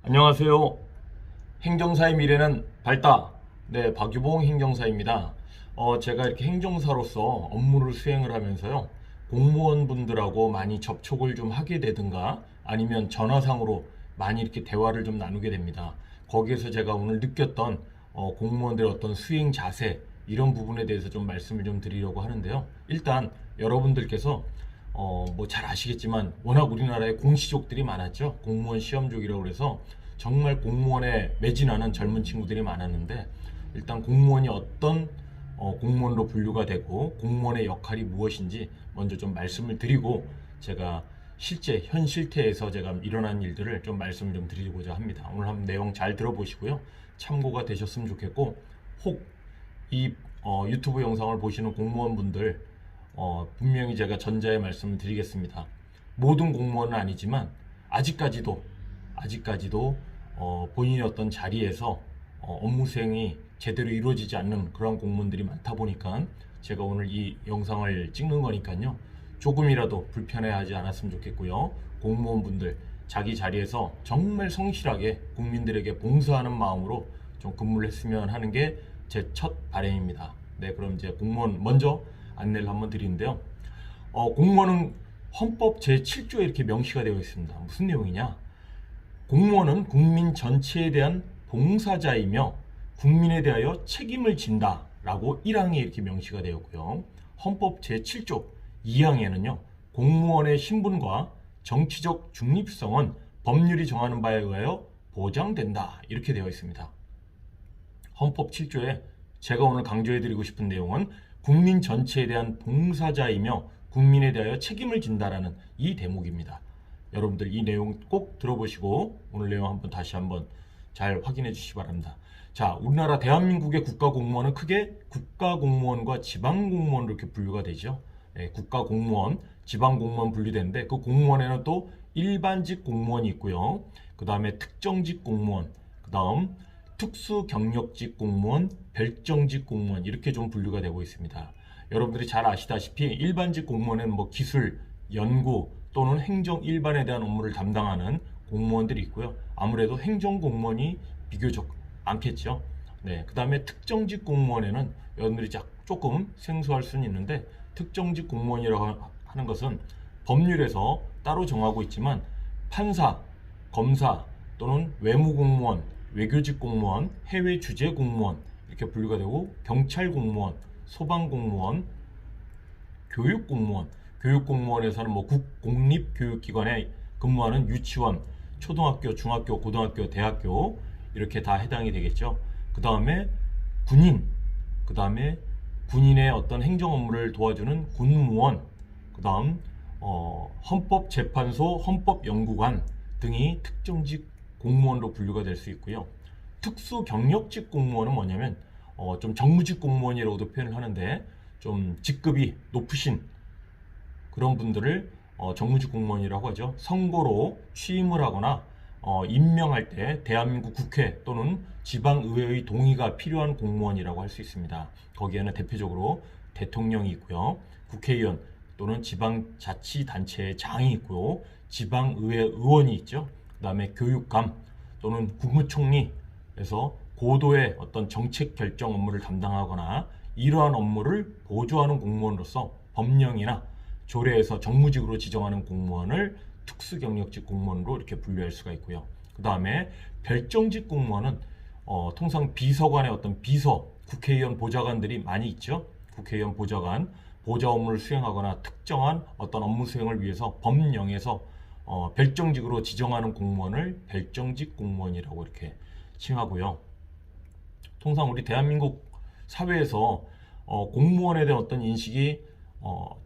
안녕하세요. 행정사의 미래는 밝다. 네, 박유봉 행정사입니다. 제가 이렇게 행정사로서 업무를 수행을 하면서요, 공무원분들하고 많이 접촉을 좀 하게 되든가, 아니면 전화상으로 많이 이렇게 대화를 좀 나누게 됩니다. 거기에서 제가 오늘 느꼈던 공무원들의 어떤 수행 자세, 이런 부분에 대해서 좀 말씀을 좀 드리려고 하는데요. 일단 여러분들께서 뭐 잘 아시겠지만 워낙 우리나라에 공시족들이 많았죠. 공무원 시험족이라고 그래서 정말 공무원에 매진하는 젊은 친구들이 많았는데, 일단 공무원이 어떤 공무원으로 분류가 되고 공무원의 역할이 무엇인지 먼저 좀 말씀을 드리고, 제가 실제 현 실태에서 제가 일어난 일들을 좀 말씀을 좀 드리고자 합니다. 오늘 한번 내용 잘 들어보시고요, 참고가 되셨으면 좋겠고, 혹 이 유튜브 영상을 보시는 공무원분들, 분명히 제가 전자의 말씀을 드리겠습니다. 모든 공무원은 아니지만 아직까지도 본인의 어떤 자리에서 업무 수행이 제대로 이루어지지 않는 그런 공무원들이 많다 보니까 제가 오늘 이 영상을 찍는 거니까요, 조금이라도 불편해하지 않았으면 좋겠고요. 공무원분들 자기 자리에서 정말 성실하게 국민들에게 봉사하는 마음으로 좀 근무를 했으면 하는 게 제 첫 바람입니다. 네, 그럼 이제 공무원 먼저 안내를 한번 드리는데요. 공무원은 헌법 제7조에 이렇게 명시가 되어 있습니다. 무슨 내용이냐? 공무원은 국민 전체에 대한 봉사자이며 국민에 대하여 책임을 진다라고 1항에 이렇게 명시가 되었고요. 헌법 제7조 2항에는요, 공무원의 신분과 정치적 중립성은 법률이 정하는 바에 의하여 보장된다, 이렇게 되어 있습니다. 헌법 7조에 제가 오늘 강조해드리고 싶은 내용은 국민 전체에 대한 봉사자이며 국민에 대하여 책임을 진다라는 이 대목입니다. 여러분들 이 내용 꼭 들어보시고 오늘 내용 한번 다시 한번 잘 확인해 주시기 바랍니다. 자, 우리나라 대한민국의 국가공무원은 크게 국가공무원과 지방공무원으로 이렇게 분류가 되죠. 네, 국가공무원, 지방공무원 분류되는데, 그 공무원에는 또 일반직 공무원이 있고요. 그 다음에 특정직 공무원, 그 다음 특수경력직 공무원, 별정직 공무원, 이렇게 좀 분류가 되고 있습니다. 여러분들이 잘 아시다시피 일반직 공무원은 뭐 기술, 연구 또는 행정 일반에 대한 업무를 담당하는 공무원들이 있고요. 아무래도 행정 공무원이 비교적 많겠죠. 네, 그 다음에 특정직 공무원에는 여러분들이 조금 생소할 수는 있는데, 특정직 공무원이라고 하는 것은 법률에서 따로 정하고 있지만 판사, 검사 또는 외무공무원, 외교직 공무원, 해외 주재 공무원, 이렇게 분류가 되고, 경찰 공무원, 소방 공무원, 교육 공무원, 교육 공무원에서는 뭐 공립교육기관에 근무하는 유치원, 초등학교, 중학교, 고등학교, 대학교, 이렇게 다 해당이 되겠죠. 그 다음에 군인, 그 다음에 군인의 어떤 행정 업무를 도와주는 군무원, 그 다음 헌법재판소, 헌법연구관 등이 특정직 공무원으로 분류가 될 수 있고요. 특수경력직 공무원은 뭐냐면 좀 정무직 공무원이라고도 표현을 하는데, 좀 직급이 높으신 그런 분들을 정무직 공무원이라고 하죠. 선거로 취임을 하거나 임명할 때 대한민국 국회 또는 지방의회의 동의가 필요한 공무원이라고 할 수 있습니다. 거기에는 대표적으로 대통령이 있고요, 국회의원 또는 지방자치단체의 장이 있고요, 지방의회 의원이 있죠. 그 다음에 교육감 또는 국무총리에서 고도의 어떤 정책 결정 업무를 담당하거나 이러한 업무를 보조하는 공무원으로서 법령이나 조례에서 정무직으로 지정하는 공무원을 특수경력직 공무원으로 이렇게 분류할 수가 있고요. 그 다음에 별정직 공무원은 통상 비서관의 어떤 비서, 국회의원 보좌관들이 많이 있죠. 국회의원 보좌관, 보좌 업무를 수행하거나 특정한 어떤 업무 수행을 위해서 법령에서 별정직으로 지정하는 공무원을 별정직 공무원이라고 이렇게 칭하고요. 통상 우리 대한민국 사회에서 공무원에 대한 어떤 인식이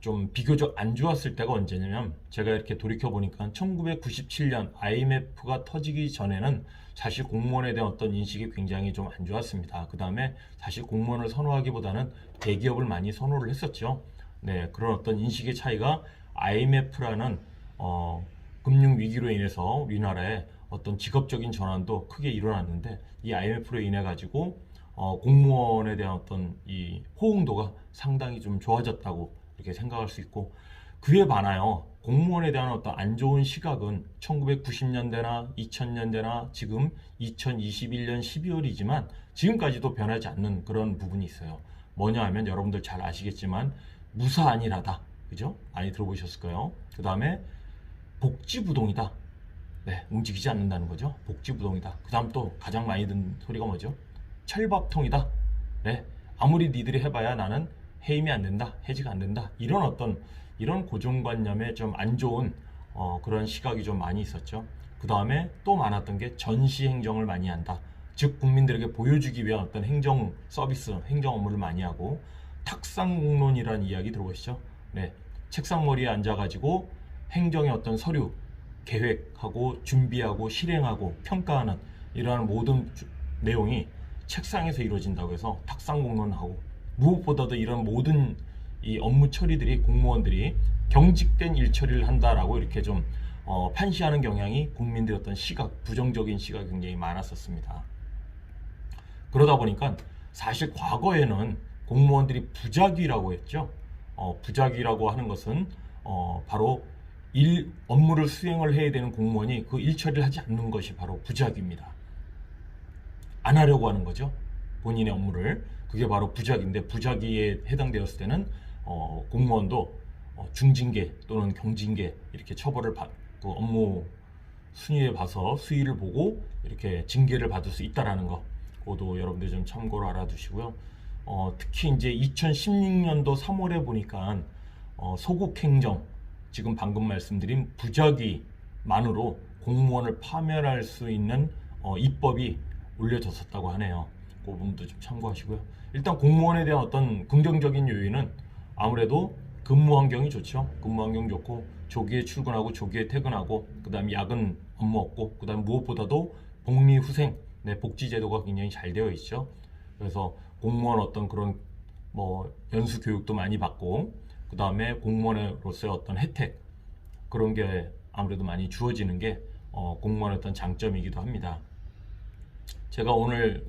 좀 비교적 안 좋았을 때가 언제냐면, 제가 이렇게 돌이켜 보니까 1997년 IMF가 터지기 전에는 사실 공무원에 대한 어떤 인식이 굉장히 좀 안 좋았습니다. 그 다음에 사실 공무원을 선호하기보다는 대기업을 많이 선호를 했었죠. 네, 그런 어떤 인식의 차이가 IMF라는 금융 위기로 인해서 우리나라에 어떤 직업적인 전환도 크게 일어났는데, 이 IMF로 인해 가지고 공무원에 대한 어떤 이 호응도가 상당히 좀 좋아졌다고 이렇게 생각할 수 있고, 그에 반하여 공무원에 대한 어떤 안 좋은 시각은 1990년대나 2000년대나 지금 2021년 12월이지만 지금까지도 변하지 않는 그런 부분이 있어요. 뭐냐 하면 여러분들 잘 아시겠지만 무사안일하다. 그죠? 많이 들어보셨을 거예요. 그 다음에 복지부동이다. 네, 움직이지 않는다는 거죠. 복지부동이다. 그 다음 또 가장 많이 듣는 소리가 뭐죠? 철밥통이다. 네, 아무리 니들이 해봐야 나는 해임이 안 된다, 해지가 안 된다. 이런 고정관념에 좀 안 좋은 그런 시각이 좀 많이 있었죠. 그 다음에 또 많았던 게 전시행정을 많이 한다. 즉 국민들에게 보여주기 위한 어떤 행정 서비스, 행정 업무를 많이 하고 탁상공론이라는 이야기 들어보시죠. 네, 책상머리에 앉아가지고 행정의 어떤 서류 계획하고 준비하고 실행하고 평가하는 이러한 모든 내용이 책상에서 이루어진다고 해서 탁상공론하고 무엇보다도 이런 모든 이 업무 처리들이 공무원들이 경직된 일 처리를 한다라고 이렇게 좀 판시하는 경향이 국민들의 어떤 시각, 부정적인 시각이 굉장히 많았었습니다. 그러다 보니까 사실 과거에는 공무원들이 부작위라고 했죠. 부작위라고 하는 것은 바로 업무를 수행을 해야 되는 공무원이 그 일 처리를 하지 않는 것이 바로 부작위입니다. 안 하려고 하는 거죠. 본인의 업무를. 그게 바로 부작위인데 부작위에 해당되었을 때는 공무원도 중징계 또는 경징계 이렇게 처벌을 그 업무 순위에 봐서 수위를 보고 이렇게 징계를 받을 수 있다라는 거. 그것도 여러분들 좀 참고로 알아두시고요. 특히 이제 2016년도 3월에 보니까 소국행정 지금 방금 말씀드린 부작위만으로 공무원을 파면할 수 있는 입법이 올려졌었다고 하네요. 그 부분도 좀 참고하시고요. 일단 공무원에 대한 어떤 긍정적인 요인은 아무래도 근무 환경이 좋죠. 근무 환경 좋고 조기에 출근하고 조기에 퇴근하고 그 다음에 야근 업무 없고 그 다음 무엇보다도 복리후생 복지 제도가 굉장히 잘 되어 있죠. 그래서 공무원 어떤 그런 뭐 연수 교육도 많이 받고 그 다음에 공무원으로서의 어떤 혜택 그런 게 아무래도 많이 주어지는 게 공무원의 어떤 장점이기도 합니다. 제가 오늘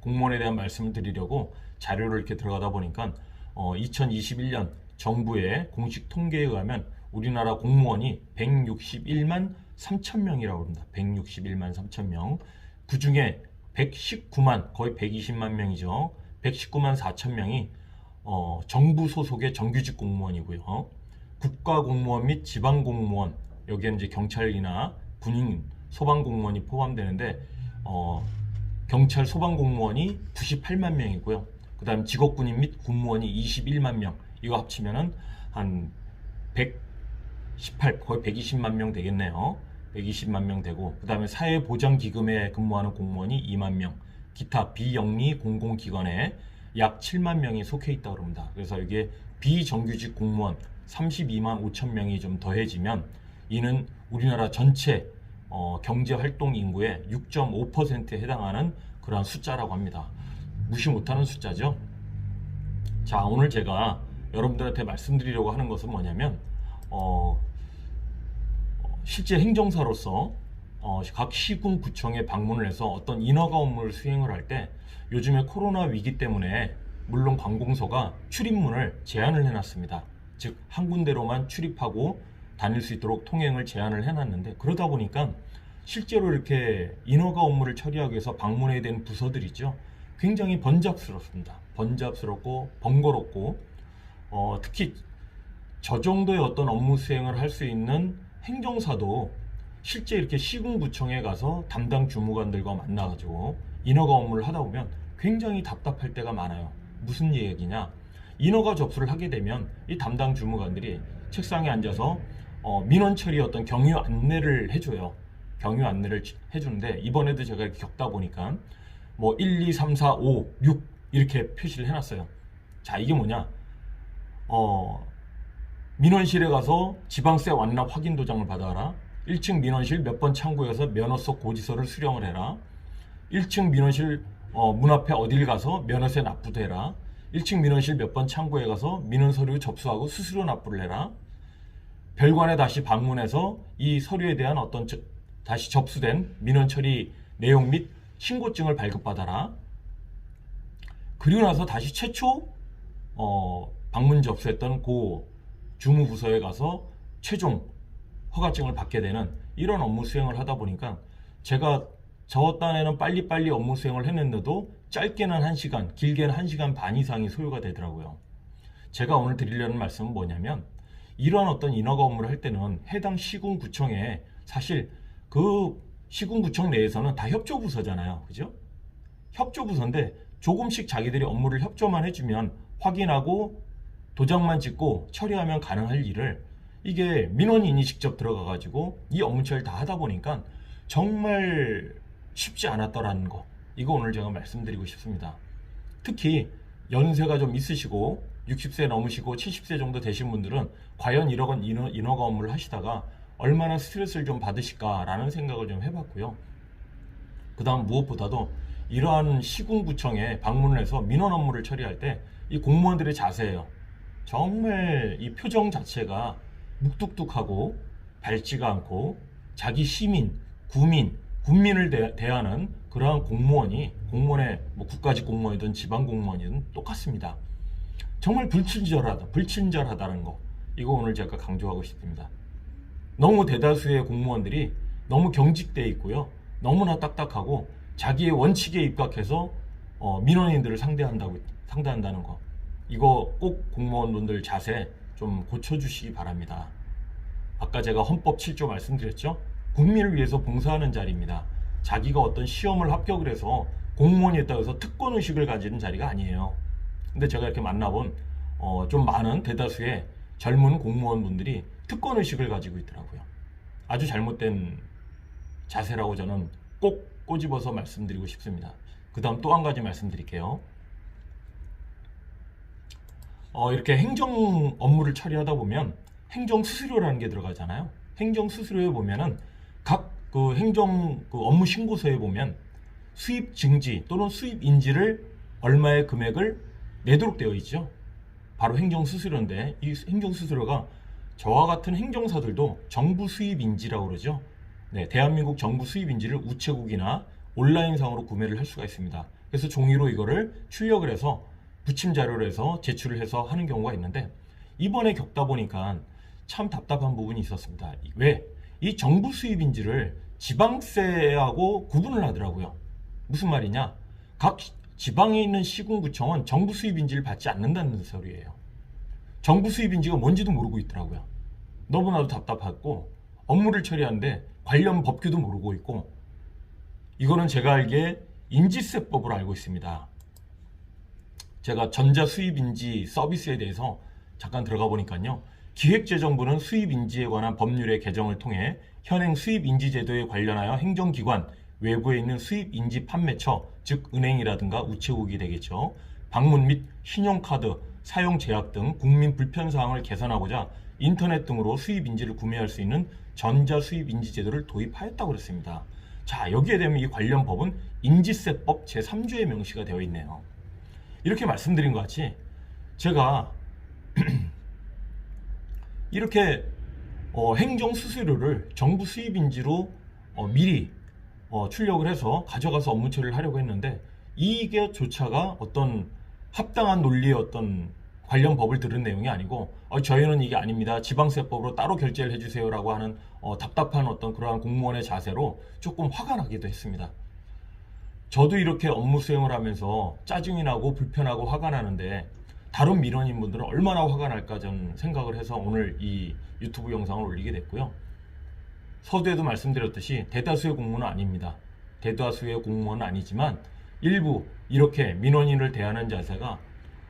공무원에 대한 말씀을 드리려고 자료를 이렇게 들어가다 보니까 2021년 정부의 공식 통계에 의하면 우리나라 공무원이 161만 3천 명이라고 합니다. 161만 3천 명. 그 중에 119만 거의 120만 명이죠. 119만 4천 명이 정부 소속의 정규직 공무원이고요. 국가공무원 및 지방공무원 여기에는 이제 경찰이나 군인, 소방공무원이 포함되는데 경찰 소방공무원이 98만 명이고요. 그 다음 직업군인 및 군무원이 21만 명. 이거 합치면은 한 118, 거의 120만 명 되겠네요. 120만 명 되고 그 다음에 사회보장기금에 근무하는 공무원이 2만 명, 기타 비영리 공공기관에 약 7만 명이 속해 있다고 합니다. 그래서 이게 비정규직 공무원 32만 5천 명이 좀 더해지면 이는 우리나라 전체 경제활동 인구의 6.5%에 해당하는 그러한 숫자라고 합니다. 무시 못하는 숫자죠. 자, 오늘 제가 여러분들한테 말씀드리려고 하는 것은 뭐냐면 실제 행정사로서 각 시군 구청에 방문을 해서 어떤 인허가 업무를 수행을 할 때 요즘에 코로나 위기 때문에 물론 관공서가 출입문을 제한을 해놨습니다. 즉 한 군데로만 출입하고 다닐 수 있도록 통행을 제한을 해놨는데 그러다 보니까 실제로 이렇게 인허가 업무를 처리하기 위해서 방문해야 되는 부서들 있죠. 굉장히 번잡스럽습니다. 번잡스럽고 번거롭고 특히 저 정도의 어떤 업무 수행을 할 수 있는 행정사도 실제 이렇게 시군구청에 가서 담당 주무관들과 만나가지고 인허가 업무를 하다 보면 굉장히 답답할 때가 많아요. 무슨 얘기냐? 인허가 접수를 하게 되면 이 담당 주무관들이 책상에 앉아서 민원 처리 어떤 경유 안내를 해줘요. 경유 안내를 해주는데 이번에도 제가 이렇게 겪다 보니까 뭐 1, 2, 3, 4, 5, 6 이렇게 표시를 해놨어요. 자, 이게 뭐냐? 민원실에 가서 지방세 완납 확인 도장을 받아라. 1층 민원실 몇 번 창구에 가서 면허서 고지서를 수령을 해라. 1층 민원실 문 앞에 어딜 가서 면허세 납부도 해라. 1층 민원실 몇 번 창구에 가서 민원 서류 접수하고 수수료 납부를 해라. 별관에 다시 방문해서 이 서류에 대한 어떤 다시 접수된 민원 처리 내용 및 신고증을 발급받아라. 그리고 나서 다시 최초 방문 접수했던 그 주무부서에 가서 최종 허가증을 받게 되는 이런 업무 수행을 하다 보니까 제가 저 딴에는 빨리빨리 업무 수행을 했는데도 짧게는 1시간, 길게는 1시간 반 이상이 소요가 되더라고요. 제가 오늘 드리려는 말씀은 뭐냐면 이러한 어떤 인허가 업무를 할 때는 해당 시군구청에 사실 그 시군구청 내에서는 다 협조부서잖아요. 그죠? 협조부서인데 조금씩 자기들이 업무를 협조만 해주면 확인하고 도장만 찍고 처리하면 가능할 일을 이게 민원인이 직접 들어가 가지고 이 업무 처리를 다 하다 보니까 정말 쉽지 않았더라는 거, 이거 오늘 제가 말씀드리고 싶습니다. 특히 연세가 좀 있으시고 60세 넘으시고 70세 정도 되신 분들은 과연 이런 인허가 업무를 하시다가 얼마나 스트레스를 좀 받으실까라는 생각을 좀 해봤고요. 그 다음 무엇보다도 이러한 시군구청에 방문을 해서 민원 업무를 처리할 때 이 공무원들의 자세예요. 정말 이 표정 자체가 묵뚝뚝하고 밝지가 않고 자기 시민, 군민을 대하는 그러한 공무원의 뭐 국가직 공무원이든 지방 공무원이든 똑같습니다. 정말 불친절하다는 거, 이거 오늘 제가 강조하고 싶습니다. 너무 대다수의 공무원들이 너무 경직되어 있고요. 너무나 딱딱하고 자기의 원칙에 입각해서 민원인들을 상대한다는 거, 이거 꼭 공무원분들 자세 좀 고쳐주시기 바랍니다. 아까 제가 헌법 7조 말씀드렸죠? 국민을 위해서 봉사하는 자리입니다. 자기가 어떤 시험을 합격을 해서 공무원이 있다고 해서 특권의식을 가지는 자리가 아니에요. 근데 제가 이렇게 만나본 좀 많은 대다수의 젊은 공무원분들이 특권의식을 가지고 있더라고요. 아주 잘못된 자세라고 저는 꼭 꼬집어서 말씀드리고 싶습니다. 그 다음 또 한 가지 말씀드릴게요. 이렇게 행정 업무를 처리하다 보면 행정수수료라는 게 들어가잖아요. 행정수수료에 보면은 각 그 행정 그 업무 신고서에 보면 수입 증지 또는 수입 인지를 얼마의 금액을 내도록 되어 있죠. 바로 행정수수료인데 이 행정수수료가 저와 같은 행정사들도 정부 수입 인지라고 그러죠. 네, 대한민국 정부 수입 인지를 우체국이나 온라인상으로 구매를 할 수가 있습니다. 그래서 종이로 이거를 출력을 해서 부침 자료를 해서 제출을 해서 하는 경우가 있는데 이번에 겪다 보니까 참 답답한 부분이 있었습니다. 왜? 이 정부 수입인지를 지방세하고 구분을 하더라고요. 무슨 말이냐? 각 지방에 있는 시군구청은 정부 수입인지를 받지 않는다는 소리예요. 정부 수입인지가 뭔지도 모르고 있더라고요. 너무나도 답답하고 업무를 처리하는데 관련 법규도 모르고 있고, 이거는 제가 알기에 인지세법으로 알고 있습니다. 제가 전자수입인지 서비스에 대해서 잠깐 들어가 보니까요. 기획재정부는 수입인지에 관한 법률의 개정을 통해 현행 수입인지제도에 관련하여 행정기관, 외부에 있는 수입인지 판매처, 즉 은행이라든가 우체국이 되겠죠. 방문 및 신용카드, 사용 제약 등 국민 불편사항을 개선하고자 인터넷 등으로 수입인지를 구매할 수 있는 전자수입인지 제도를 도입하였다고 그랬습니다. 자, 여기에 대면 이 관련 법은 인지세법 제3조에 명시가 되어 있네요. 이렇게 말씀드린 것 같이 제가 이렇게 행정수수료를 정부 수입인지로 미리 출력을 해서 가져가서 업무 처리를 하려고 했는데 이게 조차가 어떤 합당한 논리의 어떤 관련 법을 들은 내용이 아니고 저희는 이게 아닙니다. 지방세법으로 따로 결제를 해주세요 라고 하는 답답한 어떤 그러한 공무원의 자세로 조금 화가 나기도 했습니다. 저도 이렇게 업무 수행을 하면서 짜증이 나고 불편하고 화가 나는데 다른 민원인분들은 얼마나 화가 날까 저는 생각을 해서 오늘 이 유튜브 영상을 올리게 됐고요. 서두에도 말씀드렸듯이 대다수의 공무원은 아닙니다. 대다수의 공무원은 아니지만 일부 이렇게 민원인을 대하는 자세가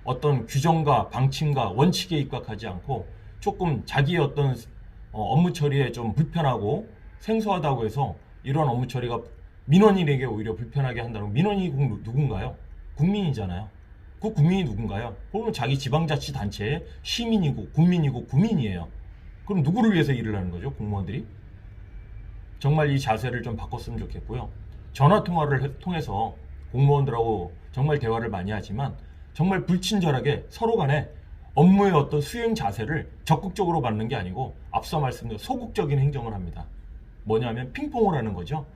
어떤 규정과 방침과 원칙에 입각하지 않고 조금 자기의 어떤 업무 처리에 좀 불편하고 생소하다고 해서 이런 업무 처리가 민원인에게 오히려 불편하게 한다는, 민원인이 누군가요? 국민이잖아요. 그 국민이 누군가요? 그러면 자기 지방자치단체의 시민이고 국민이고 구민이에요. 그럼 누구를 위해서 일을 하는 거죠? 공무원들이? 정말 이 자세를 좀 바꿨으면 좋겠고요. 전화통화를 통해서 공무원들하고 정말 대화를 많이 하지만 정말 불친절하게 서로 간에 업무의 어떤 수행 자세를 적극적으로 받는 게 아니고 앞서 말씀드린 소극적인 행정을 합니다. 뭐냐면 핑퐁을 하는 거죠.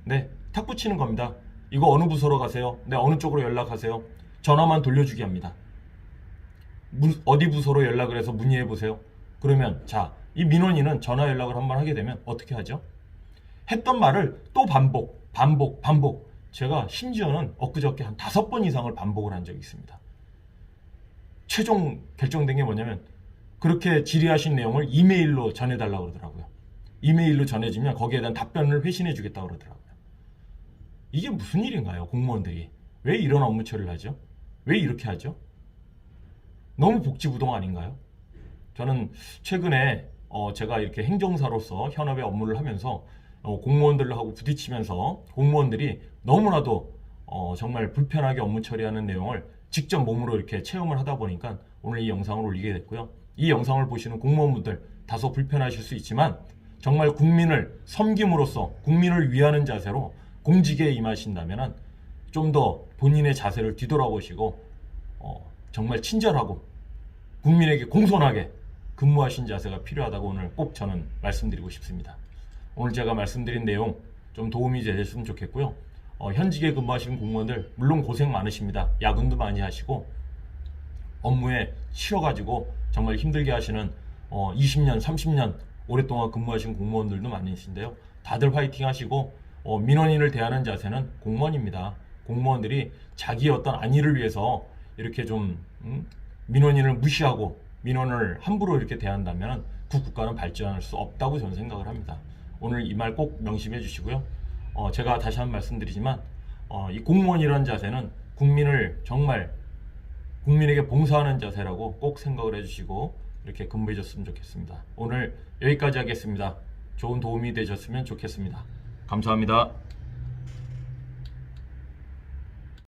네, 탁 붙이는 겁니다. 이거 어느 부서로 가세요? 네, 어느 쪽으로 연락하세요? 전화만 돌려주게 합니다. 어디 부서로 연락을 해서 문의해 보세요. 그러면 자, 이 민원인은 전화 연락을 한번 하게 되면 어떻게 하죠? 했던 말을 또 반복. 제가 심지어는 엊그저께 한 5번 이상을 반복을 한 적이 있습니다. 최종 결정된 게 뭐냐면 그렇게 질의하신 내용을 이메일로 전해달라고 그러더라고요. 이메일로 전해주면 거기에 대한 답변을 회신해 주겠다고 그러더라고요. 이게 무슨 일인가요? 공무원들이 왜 이런 업무 처리를 하죠? 왜 이렇게 하죠? 너무 복지부동 아닌가요? 저는 최근에 제가 이렇게 행정사로서 현업의 업무를 하면서 공무원들하고 부딪히면서 공무원들이 너무나도 정말 불편하게 업무 처리하는 내용을 직접 몸으로 이렇게 체험을 하다 보니까 오늘 이 영상을 올리게 됐고요. 이 영상을 보시는 공무원분들 다소 불편하실 수 있지만 정말 국민을 섬김으로써 국민을 위하는 자세로 공직에 임하신다면 좀 더 본인의 자세를 뒤돌아보시고 정말 친절하고 국민에게 공손하게 근무하신 자세가 필요하다고 오늘 꼭 저는 말씀드리고 싶습니다. 오늘 제가 말씀드린 내용 좀 도움이 되셨으면 좋겠고요. 현직에 근무하시는 공무원들 물론 고생 많으십니다. 야근도 많이 하시고 업무에 치여가지고 정말 힘들게 하시는 20년, 30년 오랫동안 근무하신 공무원들도 많으신데요. 다들 화이팅 하시고 민원인을 대하는 자세는 공무원입니다. 공무원들이 자기의 어떤 안위를 위해서 이렇게 좀 민원인을 무시하고 민원을 함부로 이렇게 대한다면 그 국가는 발전할 수 없다고 저는 생각을 합니다. 오늘 이 말 꼭 명심해 주시고요. 제가 다시 한번 말씀드리지만 이 공무원이라는 자세는 국민을 정말 국민에게 봉사하는 자세라고 꼭 생각을 해주시고 이렇게 근무해 줬으면 좋겠습니다. 오늘 여기까지 하겠습니다. 좋은 도움이 되셨으면 좋겠습니다. 감사합니다.